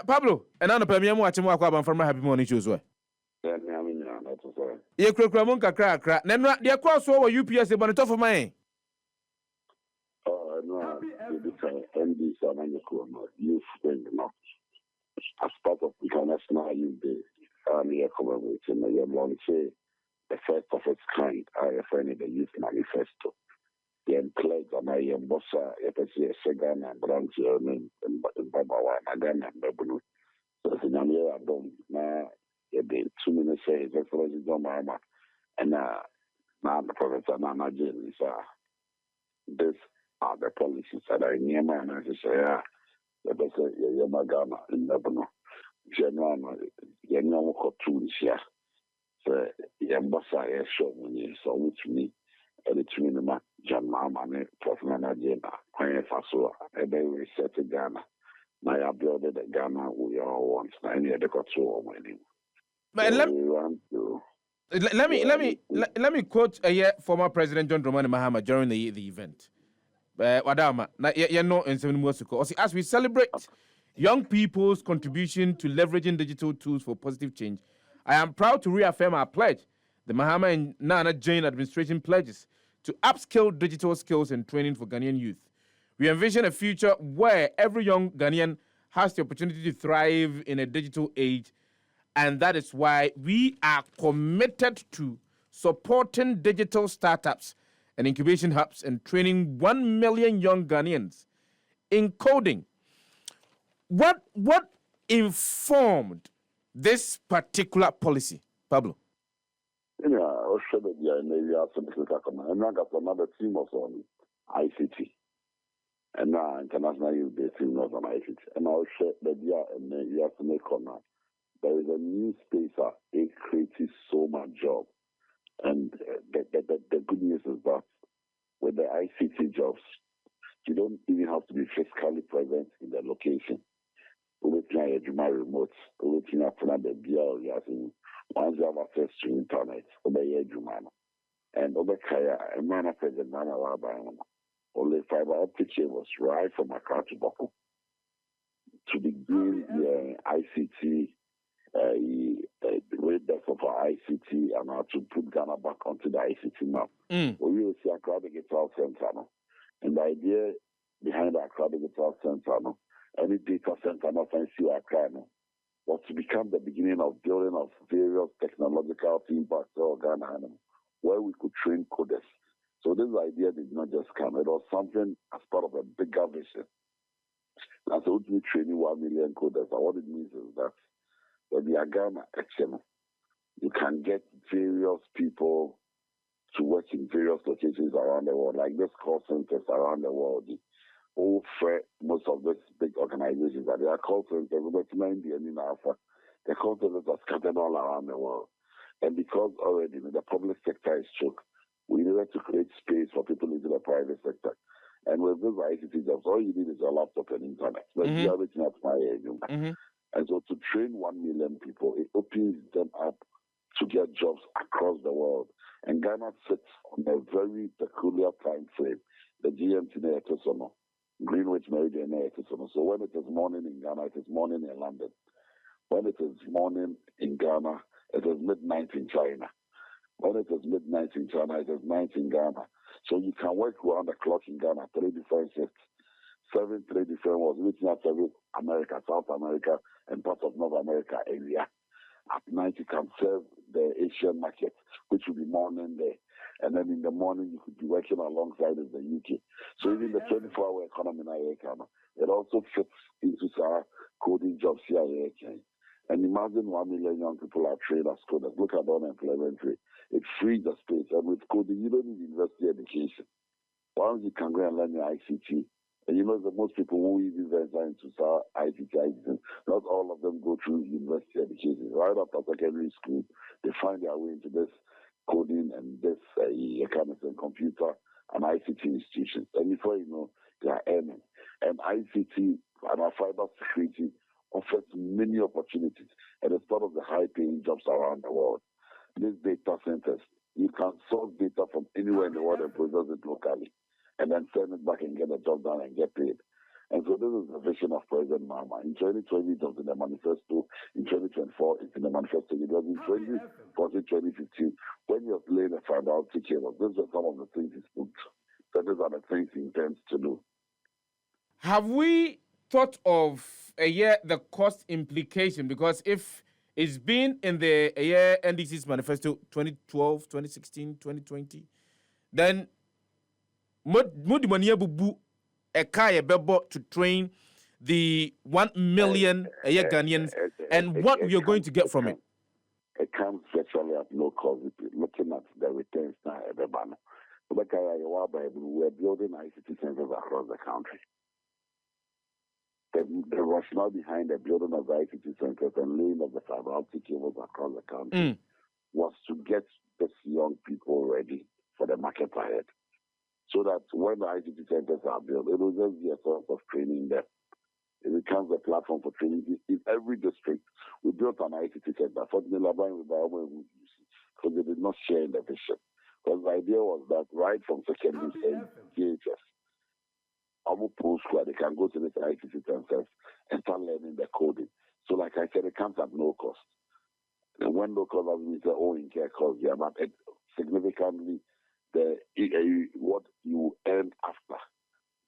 Pablo, and I'm a premier watching walk up from my happy morning shows. Ye Krakramon crack, Nana, the across over UPS, but top of my. Oh, no, NDC youth enough as part of the National Youth Day. Here commemorating the launch the first of its kind. I find the Youth Manifesto. The pledge and I am Bossa, FSC, Segan, and Branch, and Babawa, and Agan, and Babu. So, the Namia, I don't know. 2 minutes say, that's what is done, Mama. And now the Professor Nana James, this are the policies that I near my and I say, yeah, the best, Yamagana, in Lebanon. General, Yanamo Cotuns here. So, Yambasa, show me, so which me, and it's me, John Mama, Professor Nana James, Queen Faso, and then we set to Ghana. Now, I uploaded the Ghana we all want. Now, I need to go to my But let me quote former President John Dramani Mahama during the event. Wadama, as we celebrate young people's contribution to leveraging digital tools for positive change, I am proud to reaffirm our pledge. The Mahama and Nana Jane administration pledges to upskill digital skills and training for Ghanaian youth. We envision a future where every young Ghanaian has the opportunity to thrive in a digital age. And that is why we are committed to supporting digital startups and incubation hubs and training 1 million young Ghanaians in coding. What informed this particular policy, Pablo? Yeah, I should be maybe another team was on ICT. And now international youth team was on ICT. And I'll share the and you have to make on that. There is a new space it creates so much job. And the good news is that with the ICT jobs, you don't even have to be physically present in the location. We're looking at my remote, we're looking at the BL, once you have access to internet, and over Kaya, a man of the Nana only fiber optic was right from Accra to Boko to begin the ICT. With the for ICT and how to put Ghana back onto the ICT map. We will see Accra Digital Center. And the idea behind the Accra Digital Center, any data center, nothing see Accra, was to become the beginning of building of various technological theme parks for Ghana, where we could train coders. So this idea did not just come; it was something as part of a bigger vision. And so we training 1 million coders. And what it means is that when the Ghana action, you can get various people to work in various locations around the world, like this call centers around the world. All most of these big organizations that they are call centers, the call centers are scattered all around the world. And because already the public sector is choked, we needed to create space for people into the private sector. And with these ICT jobs, all you need is a laptop and internet. But you have it at my age. And so to train 1 million people, it opens them up to get jobs across the world. And Ghana sits on a very peculiar time frame. The GMT Neotosono, Greenwich Meridian Neotosono. So when it is morning in Ghana, it is morning in London. When it is morning in Ghana, it is midnight in China. When it is midnight in China, it is night in Ghana. So you can work around the clock in Ghana, 3 different shifts. 7 3 different was reaching out to America, South America, and parts of North America area. At night, you can serve the Asian market, which will be morning there. And then in the morning, you could be working alongside the UK. So even the 24-hour economy in Ghana, it also fits into our coding jobs here in Ghana. And imagine 1 million young people are trained as coders. Look at the unemployment rate. It frees the space. And with coding, you don't need university education. Once you can go and learn your ICT, and you know that most people who even venture into ICT, not all of them go through university education. Right after secondary school, they find their way into this coding and this economics and computer and ICT institutions. And before you know, they are earning. And ICT and our fiber security offers many opportunities, and it's part of the high-paying jobs around the world. These data centers, you can source data from anywhere in the world and process it locally, and then send it back and get the job done and get paid. And so this is the vision of President Mahama. In 2020, it was in the manifesto. In 2024, it's in the manifesto. It was in 2014, 2015, when he was laying the fiber optic cable. These were some of the things he spoke. So these are the things he intends to do. Have we thought of the cost implication? Because if it's been in the NDC's manifesto 2012, 2016, 2020, then money bubu a kaya bebo to train the 1 million Ghanaians and what we are going to get from it. It comes virtually at no cost. Looking at the returns now, we're building ICT centers across the country. The rationale behind the building of the ICT centers and laying of the fiber optic cables across the country was to get these young people ready for the market ahead. So that when the ICT centers are built, it will just be a source of training them. It becomes a platform for training. In every district, we built an ICT center. Fortunately, because they did not share in the vision. Because the idea was that right from secondary GHS, almost post-school, they can go to the ICT centers and start learning the coding. So like I said, it comes at no cost. And when no cost, that means the own care cost, yeah, but it significantly what you earn after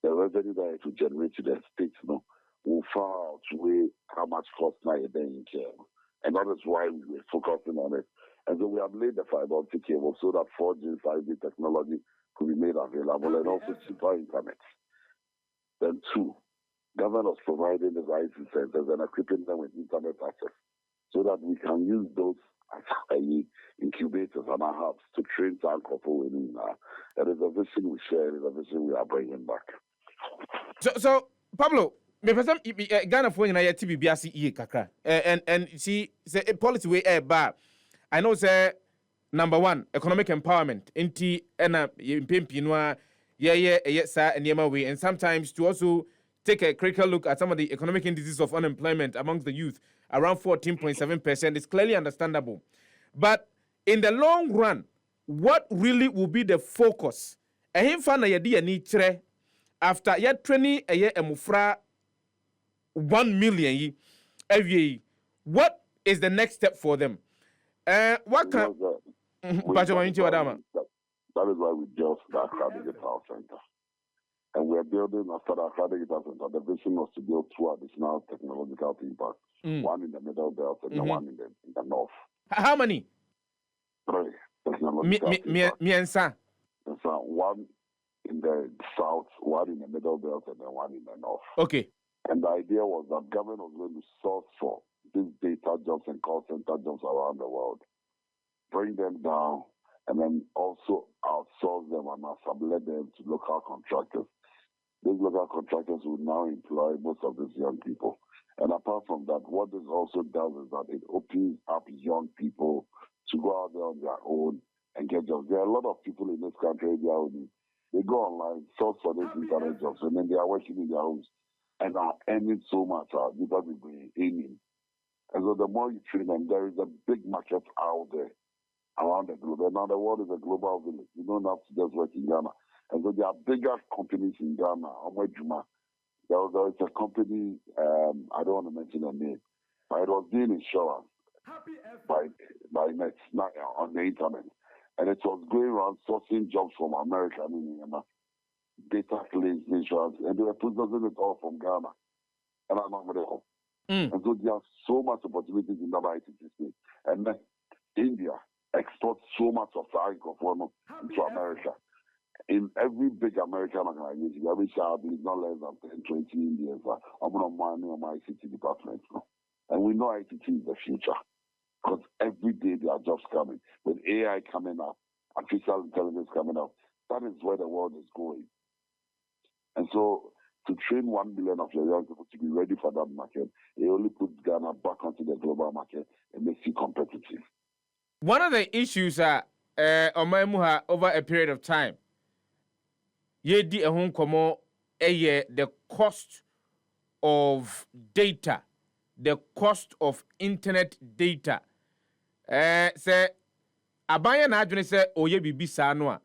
the revenue that it will generate to the states, will far outweigh how much cost now you're in care. And that is why we're focusing on it. And so we have laid the fiber optic cable so that 4G, 5G technology could be made available and also cheaper internet. Then two, government is providing the ICT centers and equipping them with internet access so that we can use those incubators and our hubs to train some couple in. It is a vision we share, it is a vision we are bringing back. So Pablo, Ghana for you to be BRC kakra. And see, say policy way bar. I know say number one, economic empowerment. Inti ena impempinwa sir and way. And sometimes to also take a critical look at some of the economic indices of unemployment amongst the youth, around 14.7%, is clearly understandable. But in the long run, what really will be the focus? After ye training emufra 1 million every, what is the next step for them? What can that is why we built the Accra Digital Center. And we're building after the Accra Digital Center. The vision was to build 2 additional technological theme parks. One in the middle belt and the one in the north. How many? 3 technological theme parks. One in the south, one in the middle belt, and then one in the north. Okay. And the idea was that government was going to source for these data jobs and call center jobs around the world, bring them down, and then also outsource them and sublet them to local contractors. These local contractors will now employ most of these young people. And apart from that, what this also does is that it opens up young people to go out there on their own and get jobs. There are a lot of people in this country, they go online, source for these internet jobs, and then they are working in their homes and are earning so much because they're aiming. And so the more you train them, there is a big market out there around the globe. And now the world is a global village. You don't have to just work in Ghana. And so there are bigger companies in Ghana. There was a company, I don't want to mention the name, but it was doing insurance by net, not on the internet. And it was going around sourcing jobs from America, data claims, insurance, and they were processing it all from Ghana. And I'm not very home. And so there are so much opportunities in the ICT space. And then India exports so much of the microphone into America. In every big American organization, every child is not less than 10, 20 Indians. I'm not money on my ICT department. And we know ICT is the future. Because every day there are jobs coming. With AI coming up, artificial intelligence coming up, that is where the world is going. And so to train 1 billion of your young people to be ready for that market, it only puts Ghana back onto the global market and makes you competitive. One of the issues over a period of time, the cost of data, the cost of internet data. Say abaya na adwene say oye bibi sa no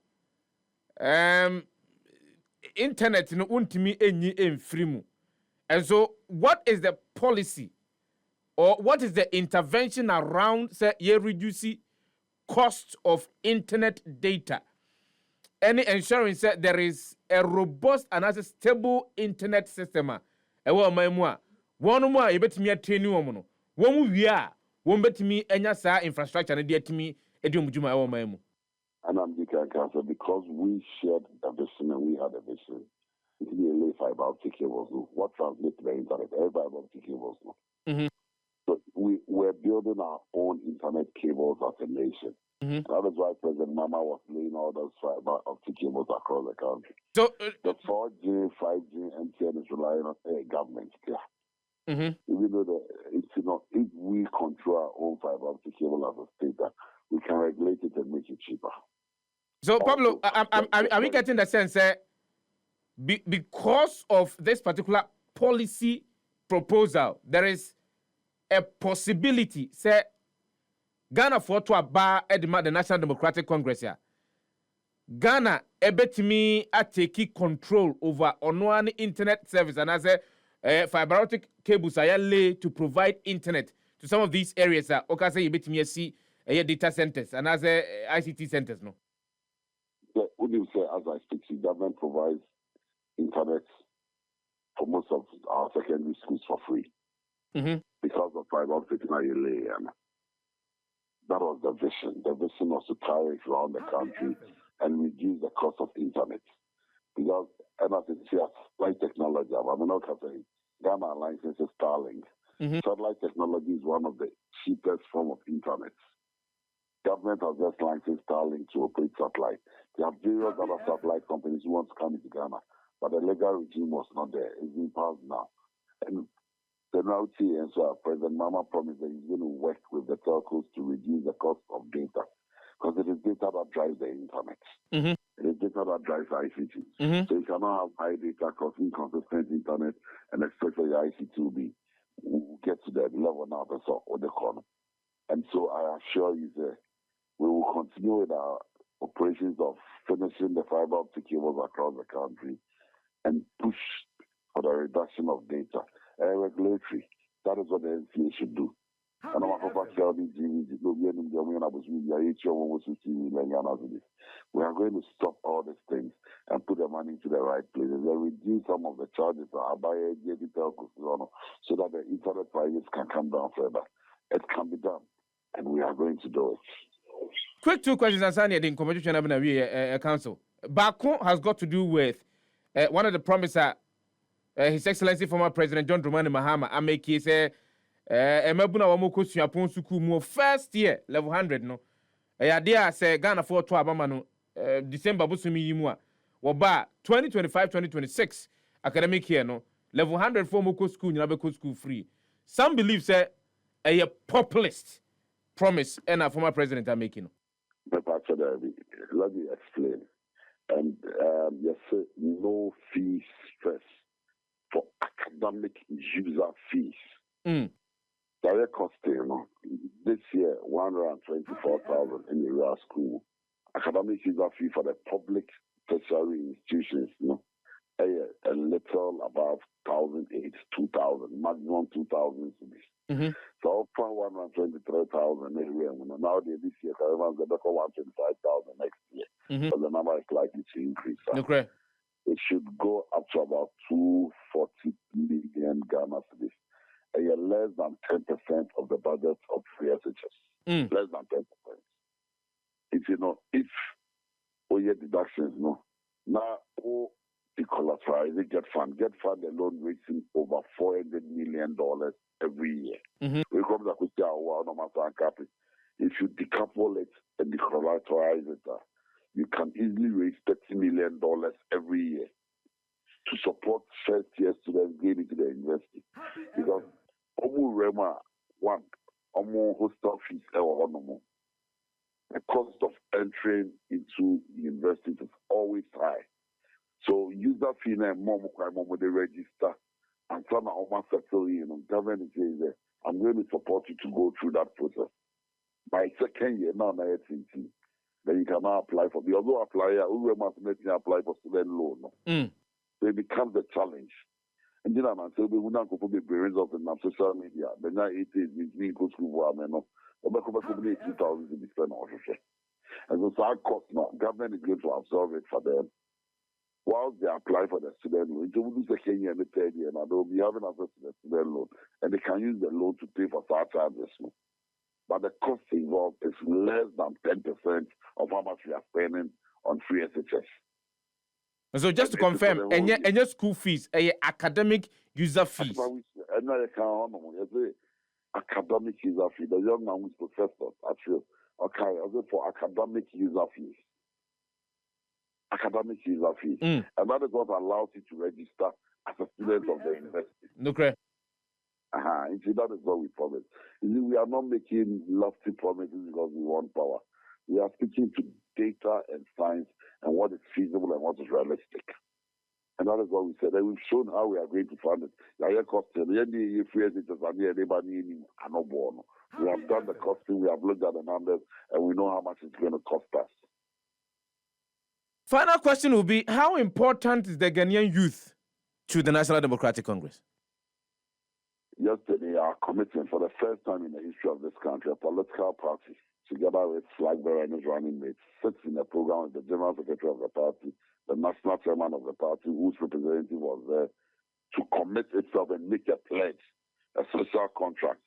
a internet no untimi enyi emfiri mu And so, what is the policy or what is the intervention around, say, you reduce cost of internet data? Any ensuring that there is a robust and as a stable internet system. Ewa maimwa. One more you bet me a train woman. One we are. One bet me any sa infrastructure and dear to me a juma ewa maimu. And I'm the cancer because we shared a vision and we had a vision. It's really fiber optic cables. What translates to the internet? Every fiber optic cables. Mm-hmm. So we're building our own internet cables as a nation. Mm-hmm. That is why President Mama was laying all those fiber optic cables across the country. So the 4G, 5G, MTN is relying on government. Yeah. Mm-hmm. Even though if we control our own fiber optic cable as a state, we can regulate it and make it cheaper. So Pablo, are we getting the sense that because of this particular policy proposal, there is a possibility, say, Ghana for to aba edema the National Democratic Congress here. Ghana ebetimi a take control over on internet service and as a fiber optic cables are laid to provide internet to some of these areas. Okay, say ebetimi see data centers and as ICT centers, no. What do you say? As I speak, the government provides internet for most of our secondary schools for free because of fiber optic lay. That was the vision. The vision was to carry it around the country and reduce the cost of internet. Because, and as it says, like technology, I'm not saying Ghana licenses Starlink. Satellite technology is one of the cheapest form of internet. Government has just licensed Starlink to operate satellite. There are various other satellite companies who want to come into Ghana, but the legal regime was not there. It's been passed now. And the reality, and so President Mama promised that he's going to work with the telcos to reduce the cost of data. Because it is data that drives the internet. It is data that drives ICT. So you cannot have high data cost, inconsistent internet, and expect that the ICT will get to the level now that's all the corner. And so I assure you that we will continue with our operations of finishing the fiber optic cables across the country and push for the reduction of data. Regulatory. That is what the NCA should do. And we are going to stop all these things and put the money into the right places and reduce some of the charges so that the internet prices can come down further. It can be done, and we are going to do it. Quick two questions, Ansani, the competition of the council. Baku has got to do with one of the promises His Excellency former President John Dramani Mahama ameki say emabuna wa moko suapon suku mu first year level 100 no ya dia say Ghana for to abama no December busumi yimu a wo ba 2025-2026 academic year no level 100 for moko school nyina be school free. Some believe say a populist promise and a former president are making. But actually, let me explain. And yes, no fees stress for academic user fees. Direct cost, this year, 124,000 in the rural school. Academic user fee for the public tertiary institutions, a little above 1,008, 2,000, maximum 2,000 cities. So from 123,000 area, now this year, everyone's going to 125,000 next year. So the number is likely to increase. Okay. It should go up to about 240 million Ghana cedis. Less than 10% of the budget of free SHS. Less than 10%. If we get deductions, now decollateralize it, get fund alone raising over $400 million every year. We come back with no matter capital. If you decouple it and decollateralize it, you can easily raise $30 million every year to support first year students going into the university. Because hostel fees, the cost of entering into universities is always high. So user fee and more they register and some almost settle government says I'm going to support you to go through that process. By second year now then you can now apply for the other applier who must apply for student loan. So it becomes a challenge. And then I'm saying we not go for the brains of the social media. The now 80s we go school for no. But 2,000 to be spent on. And so our cost now, government is going to absorb it for them. Whilst they apply for the student loan, they will do the second year and the third year, and they'll be having access to the student loan, and they can use the loan to pay for such charges. But the cost involved is less than 10% of how much we are spending on free SHS. So just to confirm, any school fees, academic user fees. Academic user fee. The young man who's professor, actually, okay, for academic user fees. Academic user fees. And that is what allows you to register as a student of the university. Okay. You see, that is what we promise. You see, we are not making lofty promises because we want power. We are speaking to data and science and what is feasible and what is realistic. And that is what we said. And we've shown how we are going to fund it. We have done the costing, we have looked at the numbers, and we know how much it's going to cost us. Final question will be, how important is the Ghanaian youth to the National Democratic Congress? Yesterday, our commitment for the first time in the history of this country, a political party, together with flag bearer and his running mates, sits in a program with the General Secretary of the party, the National Chairman of the party, whose representative was there, to commit itself and make a pledge, a social contract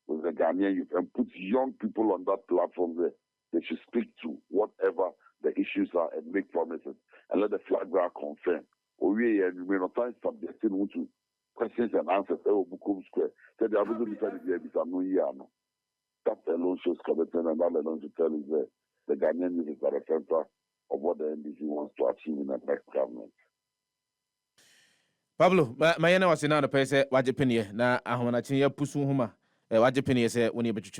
with the Ghanaian youth, and put young people on that platform there. They should speak to whatever the issues are and make promises, and let the flag bearer confirm. We may not find subjecting to questions and answers. Square. Said they are going to defend the that alone shows commitment, and that alone should tell us the Ghanaian youth is at the center of what the NDC wants to achieve in the next government. Pablo, my was in another place, Wajipini, na Ahona Chinya Pusuhuma, Wajipini, when you bet you